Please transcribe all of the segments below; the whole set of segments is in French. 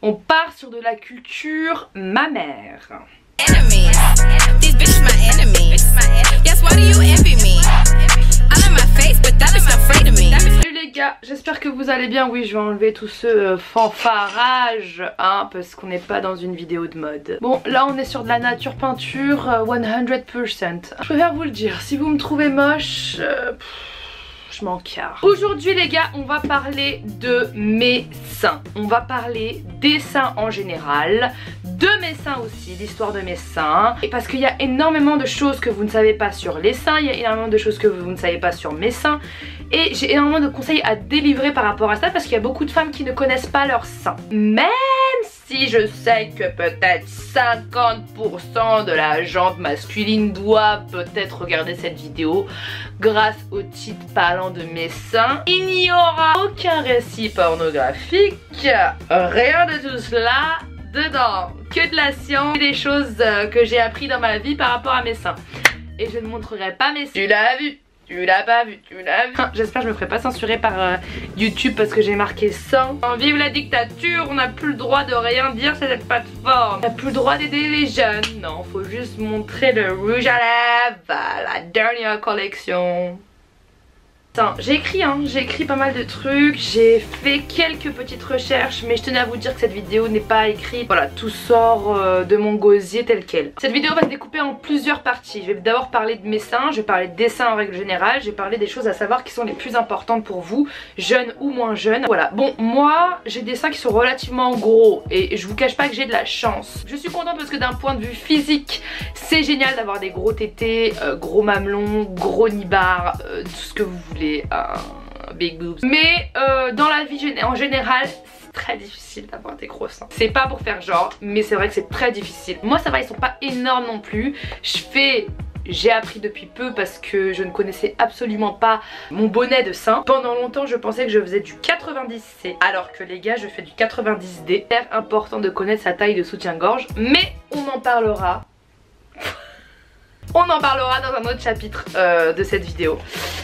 On part sur de la culture mammaire. Salut les gars, j'espère que vous allez bien. Oui, je vais enlever tout ce fanfarage hein, parce qu'on n'est pas dans une vidéo de mode. Bon, là on est sur de la nature peinture 100%. Je préfère vous le dire, si vous me trouvez moche, je m'en carre. Aujourd'hui les gars, on va parler de mes seins. On va parler des seins en général, de mes seins aussi, l'histoire de mes seins. Et parce qu'il y a énormément de choses que vous ne savez pas sur les seins, il y a énormément de choses que vous ne savez pas sur mes seins. Et j'ai énormément de conseils à délivrer par rapport à ça parce qu'il y a beaucoup de femmes qui ne connaissent pas leurs seins. Même si je sais que peut-être 50% de la jante masculine doit peut-être regarder cette vidéo grâce au titre parlant de mes seins, il n'y aura aucun récit pornographique, rien de tout cela dedans, que de la science et des choses que j'ai appris dans ma vie par rapport à mes seins. Et je ne montrerai pas mes seins. Tu l'as vu? Tu l'as pas vu, tu l'as vu. J'espère que je me ferai pas censurer par YouTube parce que j'ai marqué 100. Vive la dictature, on n'a plus le droit de rien dire sur cette plateforme. On n'a plus le droit d'aider les jeunes. Non, faut juste montrer le rouge à lèvres, la dernière collection. J'ai écrit pas mal de trucs, j'ai fait quelques petites recherches, mais je tenais à vous dire que cette vidéo n'est pas écrite. Voilà, tout sort de mon gosier tel quel. Cette vidéo va se découper en plusieurs parties. Je vais d'abord parler de mes seins, je vais parler des seins en règle générale, je vais parler des choses à savoir qui sont les plus importantes pour vous, jeunes ou moins jeunes. Voilà, bon, moi j'ai des seins qui sont relativement gros et je vous cache pas que j'ai de la chance. Je suis contente parce que d'un point de vue physique, c'est génial d'avoir des gros tétés, gros mamelons, gros nibards, tout ce que vous voulez. Big boobs. Mais dans la vie en général, c'est très difficile d'avoir des gros seins. C'est pas pour faire genre, mais c'est vrai que c'est très difficile. Moi ça va, ils sont pas énormes non plus. J'ai appris depuis peu parce que je ne connaissais absolument pas mon bonnet de sein. Pendant longtemps je pensais que je faisais du 90C alors que les gars je fais du 90D. C'est important de connaître sa taille de soutien-gorge, mais on en parlera. On en parlera dans un autre chapitre de cette vidéo.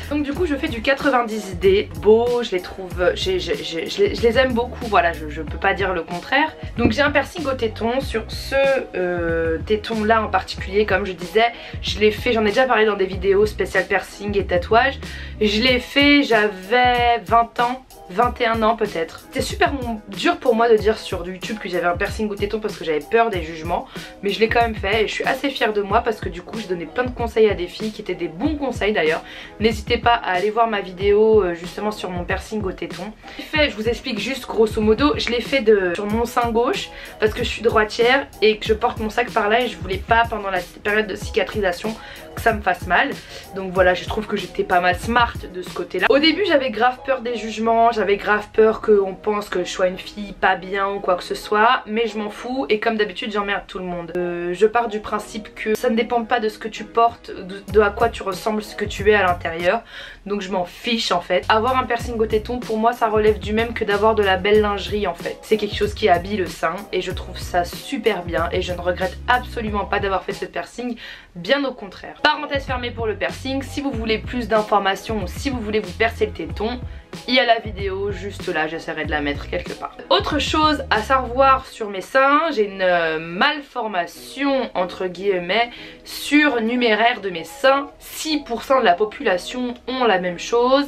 Donc du coup je fais du 90D, beau, je les trouve, je les aime beaucoup, voilà, je peux pas dire le contraire. Donc j'ai un piercing au téton, sur ce téton là en particulier, comme je disais, je l'ai fait, j'en ai déjà parlé dans des vidéos spéciales piercing et tatouage. Je l'ai fait, j'avais 20 ans. 21 ans peut-être. C'était super dur pour moi de dire sur YouTube que j'avais un piercing au téton parce que j'avais peur des jugements, mais je l'ai quand même fait et je suis assez fière de moi parce que du coup j'ai donné plein de conseils à des filles qui étaient des bons conseils d'ailleurs. N'hésitez pas à aller voir ma vidéo justement sur mon piercing au téton. Je vous explique juste grosso modo, je l'ai fait sur mon sein gauche parce que je suis droitière et que je porte mon sac par là et je voulais pas pendant la période de cicatrisation que ça me fasse mal. Donc voilà, je trouve que j'étais pas mal smart de ce côté là. Au début j'avais grave peur des jugements, j'avais grave peur qu'on pense que je sois une fille pas bien ou quoi que ce soit, mais je m'en fous et comme d'habitude j'emmerde tout le monde. Je pars du principe que ça ne dépend pas de ce que tu portes, de à quoi tu ressembles, ce que tu es à l'intérieur, donc je m'en fiche en fait. Avoir un piercing au téton pour moi ça relève du même que d'avoir de la belle lingerie en fait. C'est quelque chose qui habille le sein et je trouve ça super bien et je ne regrette absolument pas d'avoir fait ce piercing, bien au contraire. Parenthèse fermée pour le piercing, si vous voulez plus d'informations ou si vous voulez vous percer le téton, il y a la vidéo juste là, j'essaierai de la mettre quelque part. Autre chose à savoir sur mes seins, j'ai une malformation entre guillemets surnuméraire de mes seins. 6% de la population ont la même chose,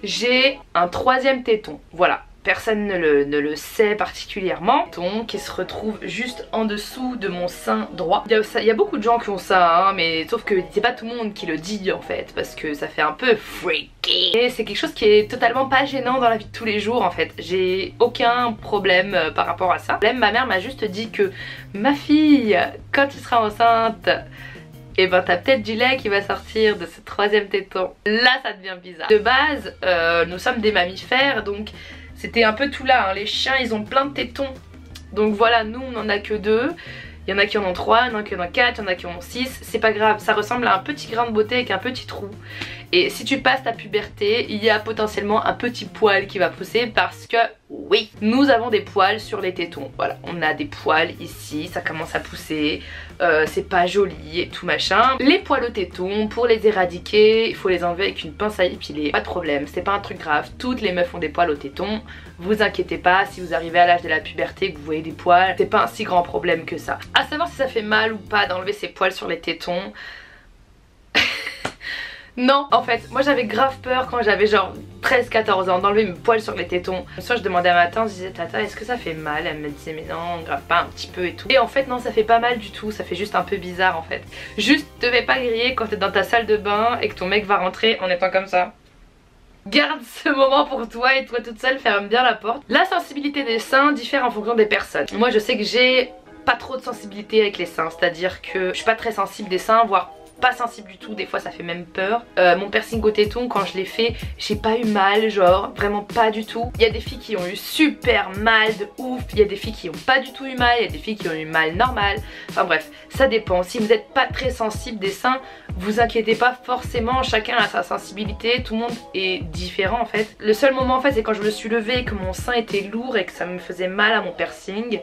j'ai un troisième téton, voilà. Personne ne le sait particulièrement. Téton qui se retrouve juste en dessous de mon sein droit. Il y a beaucoup de gens qui ont ça hein, mais sauf que c'est pas tout le monde qui le dit en fait parce que ça fait un peu freaky. Et c'est quelque chose qui est totalement pas gênant dans la vie de tous les jours en fait. J'ai aucun problème par rapport à ça. Ma mère m'a juste dit que ma fille, quand tu seras enceinte, et ben t'as peut-être du lait qui va sortir de ce troisième téton. Là ça devient bizarre. De base nous sommes des mammifères donc c'était un peu tout là hein. Les chiens ils ont plein de tétons. Donc voilà, nous on en a que 2. Il y en a qui en ont 3, il y en a qui en ont 4, il y en a qui en ont 6. C'est pas grave, ça ressemble à un petit grain de beauté avec un petit trou. Et si tu passes ta puberté, il y a potentiellement un petit poil qui va pousser parce que oui, nous avons des poils sur les tétons. Voilà, on a des poils ici, ça commence à pousser, c'est pas joli et tout machin. Les poils aux tétons, pour les éradiquer, il faut les enlever avec une pince à épiler. Pas de problème, c'est pas un truc grave, toutes les meufs ont des poils aux tétons. Vous inquiétez pas, si vous arrivez à l'âge de la puberté et que vous voyez des poils, c'est pas un si grand problème que ça. À savoir si ça fait mal ou pas d'enlever ces poils sur les tétons. Non, en fait, moi j'avais grave peur quand j'avais genre 13-14 ans d'enlever mes poils sur les tétons. Une fois je demandais à ma tante, je disais Tata est-ce que ça fait mal? Elle me disait mais non, grave pas, un petit peu et tout. Et en fait non, ça fait pas mal du tout, ça fait juste un peu bizarre en fait. Juste te fais pas griller quand t'es dans ta salle de bain et que ton mec va rentrer en étant comme ça. Garde ce moment pour toi et toi toute seule, ferme bien la porte. La sensibilité des seins diffère en fonction des personnes. Moi je sais que j'ai pas trop de sensibilité avec les seins, c'est-à-dire que je suis pas très sensible des seins, voire pas sensible du tout, des fois ça fait même peur. Mon piercing au téton, quand je l'ai fait, j'ai pas eu mal, genre vraiment pas du tout. Il y a des filles qui ont eu super mal de ouf, il y a des filles qui ont pas du tout eu mal, il y a des filles qui ont eu mal normal. Enfin bref, ça dépend. Si vous n'êtes pas très sensible des seins, vous inquiétez pas forcément, chacun a sa sensibilité, tout le monde est différent en fait. Le seul moment en fait c'est quand je me suis levée et que mon sein était lourd et que ça me faisait mal à mon piercing.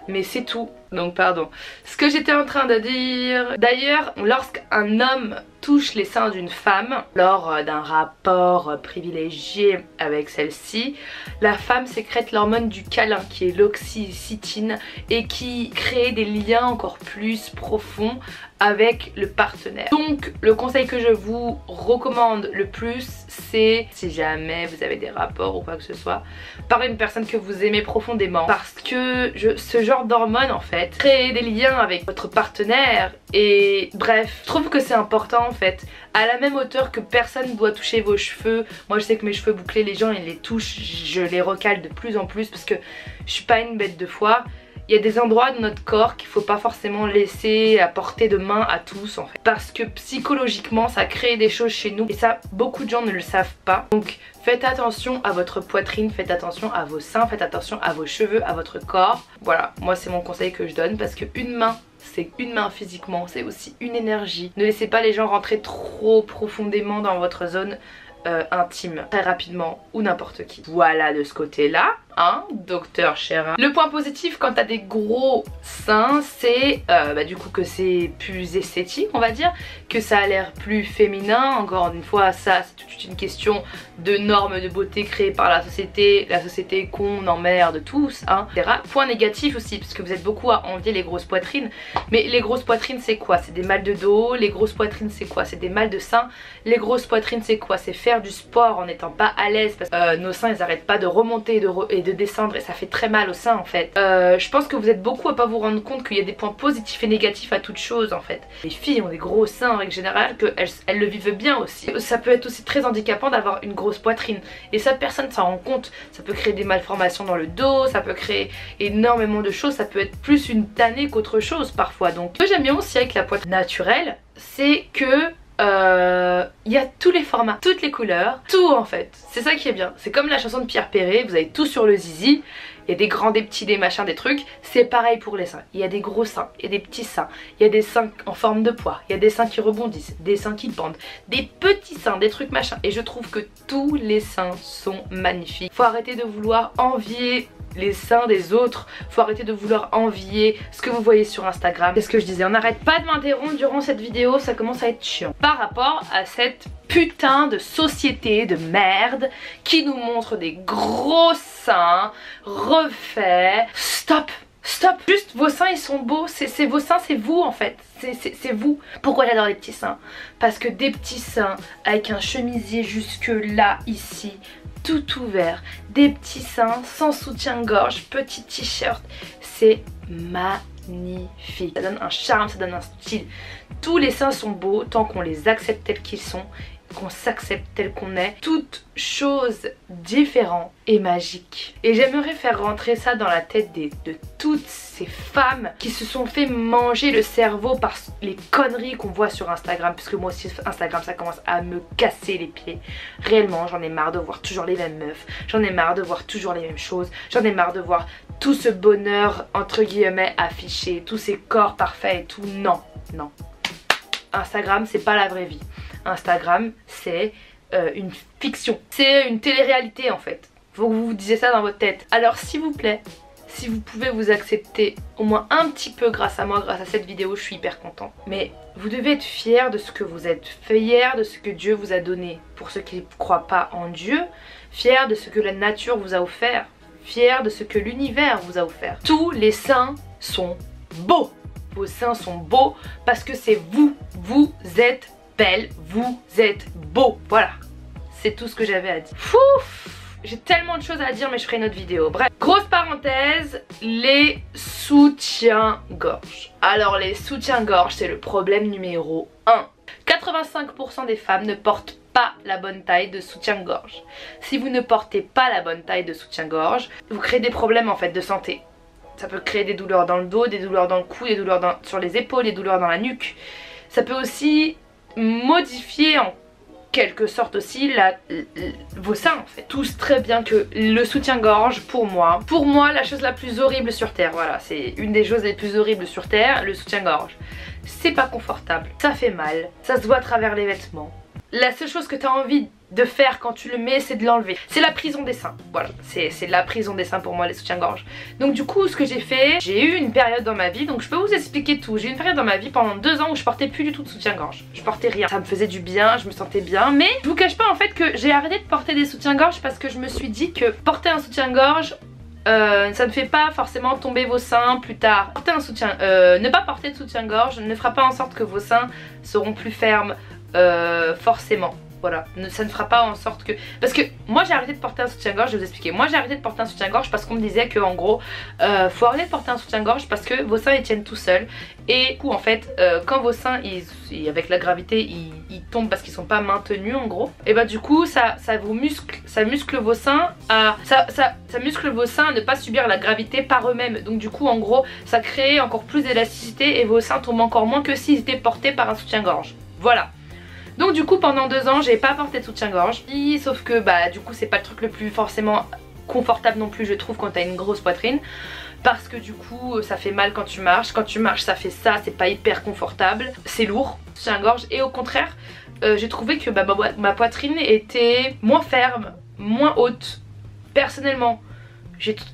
Mais c'est tout, donc pardon. Ce que j'étais en train de dire... D'ailleurs, lorsqu'un homme touche les seins d'une femme, lors d'un rapport privilégié avec celle-ci, la femme sécrète l'hormone du câlin qui est l'oxytocine et qui crée des liens encore plus profonds avec le partenaire. Donc le conseil que je vous recommande le plus, c'est si jamais vous avez des rapports ou quoi que ce soit, par une personne que vous aimez profondément, parce que ce genre d'hormones en fait crée des liens avec votre partenaire. Et bref, je trouve que c'est important en fait, à la même hauteur que personne ne doit toucher vos cheveux. Moi je sais que mes cheveux bouclés, les gens ils les touchent, je les recale de plus en plus parce que je suis pas une bête de foire. Il y a des endroits de notre corps qu'il faut pas forcément laisser à portée de main à tous en fait, parce que psychologiquement ça crée des choses chez nous et ça beaucoup de gens ne le savent pas. Donc faites attention à votre poitrine, faites attention à vos seins, faites attention à vos cheveux, à votre corps. Voilà, moi c'est mon conseil que je donne parce que une main c'est une main physiquement, c'est aussi une énergie. Ne laissez pas les gens rentrer trop profondément dans votre zone intime très rapidement ou n'importe qui. Voilà de ce côté là, hein, docteur Chérin. Le point positif quand t'as des gros seins, c'est du coup que c'est plus esthétique on va dire, que ça a l'air plus féminin. Encore une fois ça c'est toute une question de normes de beauté créées par la société qu'on emmerde tous, hein, etc. Point négatif aussi parce que vous êtes beaucoup à envier les grosses poitrines, mais les grosses poitrines c'est quoi? C'est des mal de dos. Les grosses poitrines c'est quoi? C'est des mal de seins. Les grosses poitrines c'est quoi? C'est faire du sport en n'étant pas à l'aise parce que nos seins ils arrêtent pas de remonter et de descendre et ça fait très mal aux seins en fait. Je pense que vous êtes beaucoup à pas vous rendre compte qu'il y a des points positifs et négatifs à toute chose en fait. Les filles ont des gros seins en règle générale, qu'elles le vivent bien aussi. Ça peut être aussi très handicapant d'avoir une grosse poitrine et ça personne s'en rend compte. Ça peut créer des malformations dans le dos, ça peut créer énormément de choses, ça peut être plus une tannée qu'autre chose parfois. Donc ce que j'aime bien aussi avec la poitrine naturelle, c'est que il y a tous les formats, toutes les couleurs, tout en fait. C'est ça qui est bien. C'est comme la chanson de Pierre Perret, vous avez tout sur le zizi. Il y a des grands, des petits, des machins, des trucs. C'est pareil pour les seins. Il y a des gros seins, il y a des petits seins, il y a des seins en forme de poire, il y a des seins qui rebondissent, des seins qui pendent, des petits seins, des trucs machin. Et je trouve que tous les seins sont magnifiques. Faut arrêter de vouloir envier les seins des autres, faut arrêter de vouloir envier ce que vous voyez sur Instagram. C'est ce que je disais, on n'arrête pas de m'interrompre durant cette vidéo, ça commence à être chiant. Par rapport à cette putain de société de merde qui nous montre des gros seins refaits. Stop! Stop! Juste vos seins ils sont beaux, c'est vos seins, c'est vous en fait, c'est vous. Pourquoi j'adore les petits seins? Parce que des petits seins avec un chemisier jusque là, ici, tout ouvert, des petits seins sans soutien-gorge, petit t-shirt, c'est magnifique. Ça donne un charme, ça donne un style. Tous les seins sont beaux tant qu'on les accepte tels qu'ils sont, qu'on s'accepte tel qu'on est. Toute chose différente et magique. Et j'aimerais faire rentrer ça dans la tête de toutes ces femmes qui se sont fait manger le cerveau par les conneries qu'on voit sur Instagram. Puisque moi aussi Instagram ça commence à me casser les pieds. Réellement j'en ai marre de voir toujours les mêmes meufs. J'en ai marre de voir toujours les mêmes choses. J'en ai marre de voir tout ce bonheur entre guillemets affiché. Tous ces corps parfaits et tout. Non, non. Instagram c'est pas la vraie vie. Instagram c'est une fiction, c'est une télé-réalité en fait. Faut que vous vous disiez ça dans votre tête. Alors s'il vous plaît, si vous pouvez vous accepter au moins un petit peu grâce à moi, grâce à cette vidéo, je suis hyper contente. Mais vous devez être fiers de ce que vous êtes, fiers de ce que Dieu vous a donné. Pour ceux qui ne croient pas en Dieu, fiers de ce que la nature vous a offert, fiers de ce que l'univers vous a offert. Tous les seins sont beaux. Vos seins sont beaux parce que c'est vous. Vous êtes belle, vous êtes beau. Voilà, c'est tout ce que j'avais à dire. Fouf! J'ai tellement de choses à dire mais je ferai une autre vidéo. Bref, grosse parenthèse, les soutiens-gorge. Alors les soutiens-gorge c'est le problème numéro 1. 85% des femmes ne portent pas la bonne taille de soutien-gorge. Si vous ne portez pas la bonne taille de soutien-gorge, vous créez des problèmes en fait de santé. Ça peut créer des douleurs dans le dos, des douleurs dans le cou, des douleurs sur les épaules, des douleurs dans la nuque. Ça peut aussi modifier en quelque sorte aussi vos seins en fait. Tous très bien que le soutien-gorge pour moi la chose la plus horrible sur terre, voilà, c'est une des choses les plus horribles sur terre, le soutien-gorge. C'est pas confortable, ça fait mal, ça se voit à travers les vêtements. La seule chose que tu as envie de faire quand tu le mets c'est de l'enlever. C'est la prison des seins, voilà, c'est la prison des seins pour moi les soutiens-gorge. Donc du coup ce que j'ai fait, j'ai eu une période dans ma vie, donc je peux vous expliquer tout. J'ai eu une période dans ma vie pendant 2 ans où je portais plus du tout de soutien-gorge. Je portais rien, ça me faisait du bien, je me sentais bien. Mais je vous cache pas en fait que j'ai arrêté de porter des soutiens-gorge parce que je me suis dit que porter un soutien-gorge ça ne fait pas forcément tomber vos seins plus tard. Porter un ne pas porter de soutien-gorge ne fera pas en sorte que vos seins seront plus fermes forcément. Voilà, ça ne fera pas en sorte que... Parce que moi j'ai arrêté de porter un soutien-gorge, je vais vous expliquer. Moi j'ai arrêté de porter un soutien-gorge parce qu'on me disait que en gros faut arrêter de porter un soutien-gorge parce que vos seins ils tiennent tout seuls. Et du coup en fait quand vos seins avec la gravité ils tombent parce qu'ils sont pas maintenus en gros, et bah du coup ça muscle vos seins à ça muscle vos seins à ne pas subir la gravité par eux-mêmes. Donc du coup en gros ça crée encore plus d'élasticité et vos seins tombent encore moins que s'ils étaient portés par un soutien-gorge. Voilà. Donc du coup pendant 2 ans j'ai pas porté de soutien-gorge, sauf que bah du coup c'est pas le truc le plus forcément confortable non plus je trouve quand t'as une grosse poitrine, parce que du coup ça fait mal quand tu marches ça fait ça, c'est pas hyper confortable, c'est lourd, soutien-gorge. Et au contraire j'ai trouvé que bah, ma poitrine était moins ferme, moins haute. Personnellement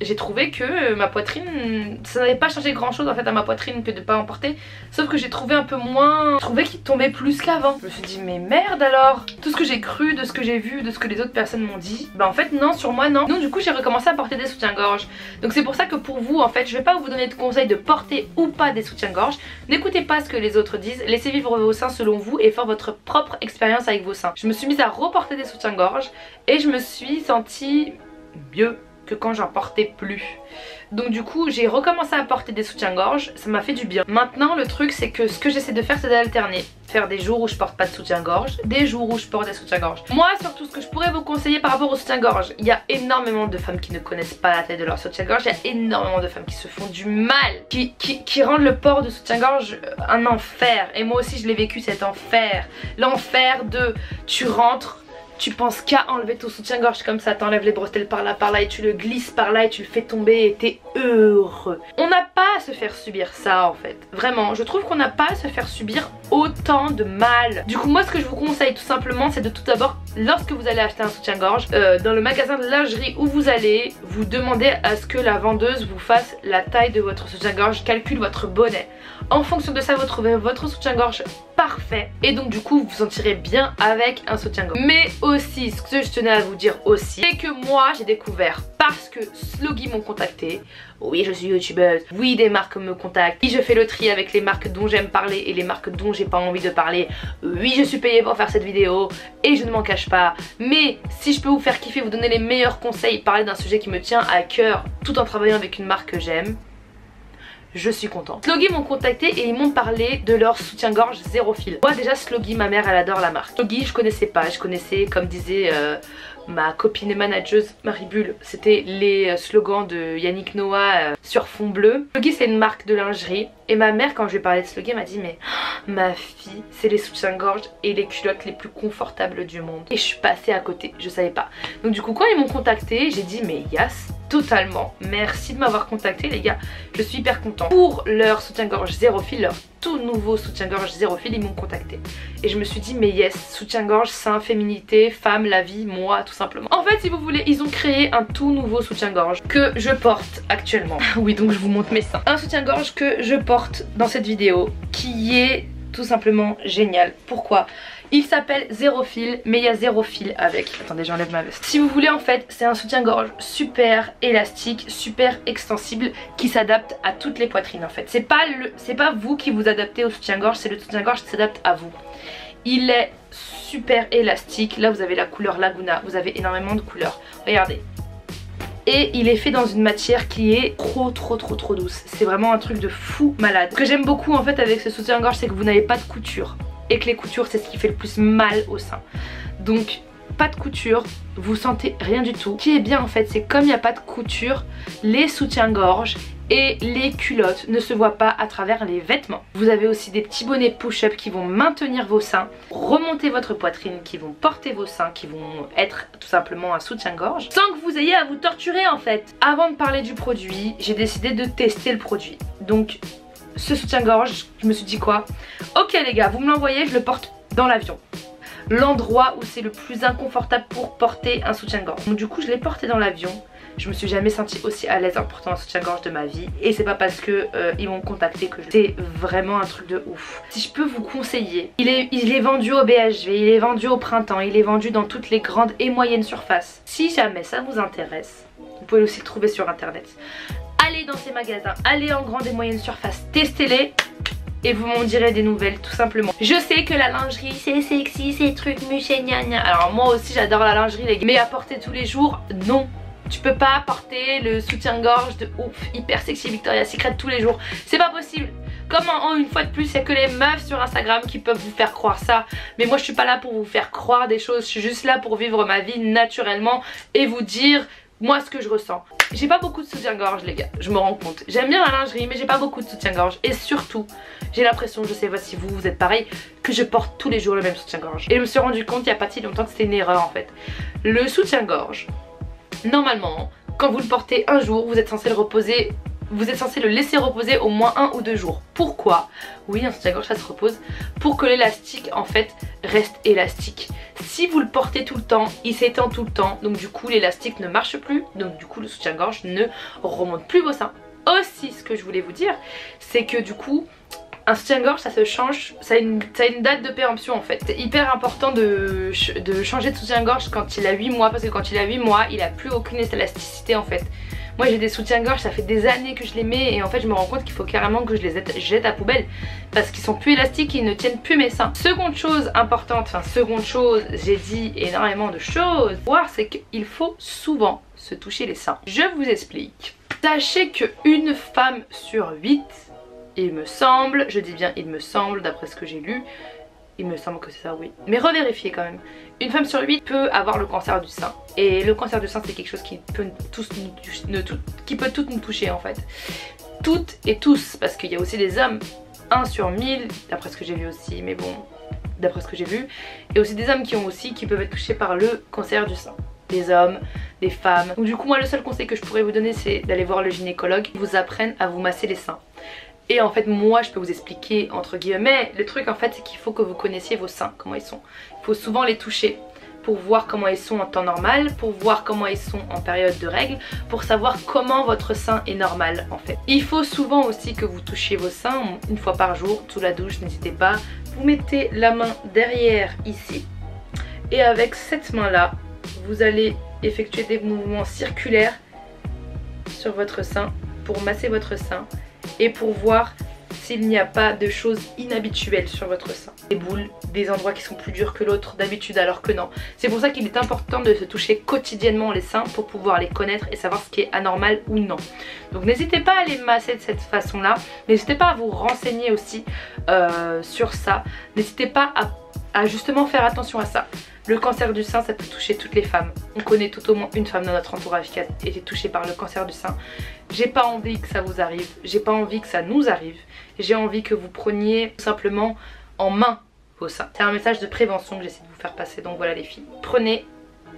j'ai trouvé que ma poitrine, ça n'avait pas changé grand chose en fait à ma poitrine que de pas en porter, sauf que j'ai trouvé un peu moins, je trouvais qu'il tombait plus qu'avant. Je me suis dit mais merde alors, tout ce que j'ai cru, de ce que j'ai vu, de ce que les autres personnes m'ont dit, bah en fait non, sur moi non. Donc du coup j'ai recommencé à porter des soutiens-gorge. Donc c'est pour ça que pour vous en fait je vais pas vous donner de conseils de porter ou pas des soutiens-gorge. N'écoutez pas ce que les autres disent, laissez vivre vos seins selon vous et faire votre propre expérience avec vos seins. Je me suis mise à reporter des soutiens-gorge et je me suis sentie mieux que quand j'en portais plus. Donc du coup j'ai recommencé à porter des soutiens-gorge, ça m'a fait du bien. Maintenant le truc c'est que ce que j'essaie de faire c'est d'alterner. Faire des jours où je porte pas de soutien-gorge, des jours où je porte des soutiens-gorge. Moi surtout ce que je pourrais vous conseiller par rapport au soutien-gorge, il y a énormément de femmes qui ne connaissent pas la taille de leur soutien-gorge, il y a énormément de femmes qui se font du mal, qui rendent le port de soutien-gorge un enfer. Et moi aussi je l'ai vécu cet enfer. L'enfer de tu rentres, tu penses qu'à enlever ton soutien-gorge comme ça, t'enlèves les bretelles par là et tu le glisses par là et tu le fais tomber et t'es heureux. On n'a pas à se faire subir ça en fait. Vraiment, je trouve qu'on n'a pas à se faire subir autant de mal. Du coup moi ce que je vous conseille tout simplement c'est de tout d'abord, lorsque vous allez acheter un soutien-gorge, dans le magasin de lingerie où vous allez, vous demandez à ce que la vendeuse vous fasse la taille de votre soutien-gorge, calcule votre bonnet. En fonction de ça vous trouvez votre soutien-gorge parfait et donc du coup vous vous sentirez bien avec un soutien-gorge. Mais aussi ce que je tenais à vous dire aussi c'est que moi j'ai découvert parce que Sloggy m'ont contacté. Oui je suis youtubeuse, oui des marques me contactent, oui je fais le tri avec les marques dont j'aime parler et les marques dont j'ai pas envie de parler, oui je suis payée pour faire cette vidéo et je ne m'en cache pas. Mais si je peux vous faire kiffer, vous donner les meilleurs conseils, parler d'un sujet qui me tient à cœur tout en travaillant avec une marque que j'aime, je suis contente. Sloggy m'ont contacté et ils m'ont parlé de leur soutien-gorge zéro fil. Moi déjà Sloggy, ma mère elle adore la marque. Sloggy je connaissais pas, je connaissais comme disait ma copine et manageuse Marie Bulle, c'était les slogans de Yannick Noah sur fond bleu. Sloggy c'est une marque de lingerie et ma mère quand je lui ai parlé de Sloggy m'a dit mais ma fille c'est les soutiens-gorge et les culottes les plus confortables du monde. Et je suis passée à côté, je savais pas. Donc du coup quand ils m'ont contacté j'ai dit mais Yas, totalement. Merci de m'avoir contacté les gars, je suis hyper content. Pour leur soutien-gorge zéro fil, leur tout nouveau soutien-gorge zéro fil, ils m'ont contacté. Et je me suis dit mais yes, soutien-gorge, sein, féminité, femme, la vie, moi tout simplement. En fait si vous voulez, ils ont créé un tout nouveau soutien-gorge que je porte actuellement. Oui donc je vous montre mes seins. Un soutien-gorge que je porte dans cette vidéo qui est tout simplement génial. Pourquoi ? Il s'appelle zéro fil, mais il y a zéro fil avec. Attendez, j'enlève ma veste. Si vous voulez, en fait, c'est un soutien-gorge super élastique, super extensible, qui s'adapte à toutes les poitrines, en fait. C'est pas vous qui vous adaptez au soutien-gorge, c'est le soutien-gorge qui s'adapte à vous. Il est super élastique. Là, vous avez la couleur Laguna. Vous avez énormément de couleurs. Regardez. Et il est fait dans une matière qui est trop douce. C'est vraiment un truc de fou malade. Ce que j'aime beaucoup en fait avec ce soutien-gorge, c'est que vous n'avez pas de couture. Et que les coutures, c'est ce qui fait le plus mal au sein. Donc pas de couture, vous sentez rien du tout. Ce qui est bien en fait, c'est comme il n'y a pas de couture, les soutiens-gorge et les culottes ne se voient pas à travers les vêtements. Vous avez aussi des petits bonnets push-up qui vont maintenir vos seins, remonter votre poitrine, qui vont porter vos seins, qui vont être tout simplement un soutien-gorge, sans que vous ayez à vous torturer en fait. Avant de parler du produit, j'ai décidé de tester le produit. Donc ce soutien-gorge, je me suis dit quoi? Ok les gars, vous me l'envoyez, je le porte dans l'avion. L'endroit où c'est le plus inconfortable pour porter un soutien-gorge. Donc du coup je l'ai porté dans l'avion. Je me suis jamais sentie aussi à l'aise en portant un soutien-gorge de ma vie. Et c'est pas parce que ils m'ont contacté que c'est vraiment un truc de ouf. Si je peux vous conseiller, il est vendu au BHV, il est vendu au printemps, il est vendu dans toutes les grandes et moyennes surfaces. Si jamais ça vous intéresse, vous pouvez aussi le trouver sur internet. Allez dans ces magasins, allez en grande et moyenne surface, testez-les et vous m'en direz des nouvelles tout simplement. Je sais que la lingerie c'est sexy, c'est truc muché gna gna. Alors moi aussi j'adore la lingerie les gars, mais à porter tous les jours, non. Tu peux pas porter le soutien-gorge de ouf, hyper sexy Victoria's Secret tous les jours. C'est pas possible. Comme une fois de plus, il n'y a que les meufs sur Instagram qui peuvent vous faire croire ça. Mais moi je suis pas là pour vous faire croire des choses. Je suis juste là pour vivre ma vie naturellement et vous dire moi ce que je ressens. J'ai pas beaucoup de soutien-gorge les gars, je me rends compte. J'aime bien la lingerie mais j'ai pas beaucoup de soutien-gorge. Et surtout, j'ai l'impression, je sais pas si vous êtes pareil, que je porte tous les jours le même soutien-gorge. Et je me suis rendu compte il y a pas si longtemps que c'était une erreur en fait. Le soutien-gorge, normalement, quand vous le portez un jour, vous êtes censé le reposer. Vous êtes censé le laisser reposer au moins 1 ou 2 jours. Pourquoi? Oui, un soutien-gorge ça se repose pour que l'élastique en fait reste élastique. Si vous le portez tout le temps, il s'étend tout le temps, donc du coup l'élastique ne marche plus, donc du coup le soutien-gorge ne remonte plus vos seins. Aussi, ce que je voulais vous dire, c'est que du coup un soutien-gorge ça se change, ça a une date de péremption en fait. C'est hyper important de changer de soutien-gorge quand il a 8 mois, parce que quand il a 8 mois il a plus aucune élasticité en fait. Moi j'ai des soutiens-gorge, ça fait des années que je les mets et en fait je me rends compte qu'il faut carrément que je les jette à poubelle parce qu'ils sont plus élastiques et ils ne tiennent plus mes seins. Seconde chose importante, enfin seconde chose, j'ai dit énormément de choses, voir c'est qu'il faut souvent se toucher les seins. Je vous explique. Sachez qu'une femme sur 8, il me semble, je dis bien il me semble d'après ce que j'ai lu, il me semble que c'est ça, oui. Mais revérifiez quand même. Une femme sur 8 peut avoir le cancer du sein. Et le cancer du sein c'est quelque chose qui peut toutes nous toucher en fait. Toutes et tous, parce qu'il y a aussi des hommes, 1 sur 1000, d'après ce que j'ai vu aussi, mais bon, d'après ce que j'ai vu. Et aussi des hommes qui peuvent être touchés par le cancer du sein. Des hommes, des femmes. Donc du coup moi le seul conseil que je pourrais vous donner c'est d'aller voir le gynécologue. Qui vous apprenne à vous masser les seins. Et en fait moi je peux vous expliquer entre guillemets. Le truc en fait c'est qu'il faut que vous connaissiez vos seins, comment ils sont. Il faut souvent les toucher pour voir comment ils sont en temps normal, pour voir comment ils sont en période de règles, pour savoir comment votre sein est normal en fait. Il faut souvent aussi que vous touchiez vos seins une fois par jour, sous la douche, n'hésitez pas. Vous mettez la main derrière ici et avec cette main là vous allez effectuer des mouvements circulaires sur votre sein pour masser votre sein et pour voir s'il n'y a pas de choses inhabituelles sur votre sein. Des boules, des endroits qui sont plus durs que l'autre d'habitude alors que non. C'est pour ça qu'il est important de se toucher quotidiennement les seins pour pouvoir les connaître et savoir ce qui est anormal ou non. Donc n'hésitez pas à les masser de cette façon là. N'hésitez pas à vous renseigner aussi sur ça. N'hésitez pas à justement faire attention à ça. Le cancer du sein ça peut toucher toutes les femmes. On connaît tout au moins une femme dans notre entourage qui a été touchée par le cancer du sein. J'ai pas envie que ça vous arrive, j'ai pas envie que ça nous arrive. J'ai envie que vous preniez tout simplement en main vos seins. C'est un message de prévention que j'essaie de vous faire passer, donc voilà les filles. Prenez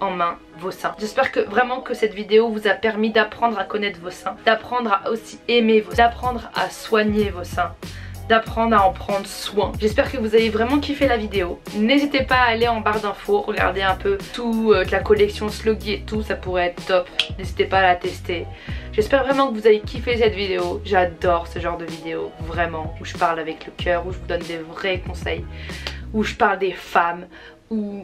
en main vos seins. J'espère que vraiment que cette vidéo vous a permis d'apprendre à connaître vos seins, d'apprendre à aussi aimer vos seins, d'apprendre à soigner vos seins, d'apprendre à en prendre soin. J'espère que vous avez vraiment kiffé la vidéo. N'hésitez pas à aller en barre d'infos, regarder un peu tout la collection Sloggy et tout, ça pourrait être top. N'hésitez pas à la tester. J'espère vraiment que vous avez kiffé cette vidéo. J'adore ce genre de vidéo, vraiment, où je parle avec le cœur, où je vous donne des vrais conseils, où je parle des femmes,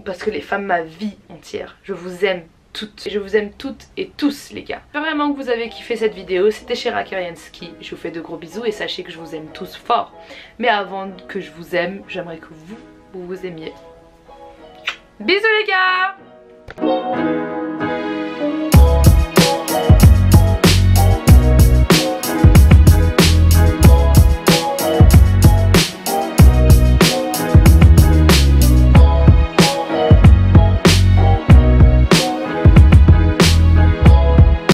parce que les femmes, ma vie entière. Je vous aime toutes. Et je vous aime toutes et tous les gars. J'espère vraiment que vous avez kiffé cette vidéo. C'était Shera Kiriansky. Je vous fais de gros bisous et sachez que je vous aime tous fort. Mais avant que je vous aime, j'aimerais que vous aimiez. Bisous les gars.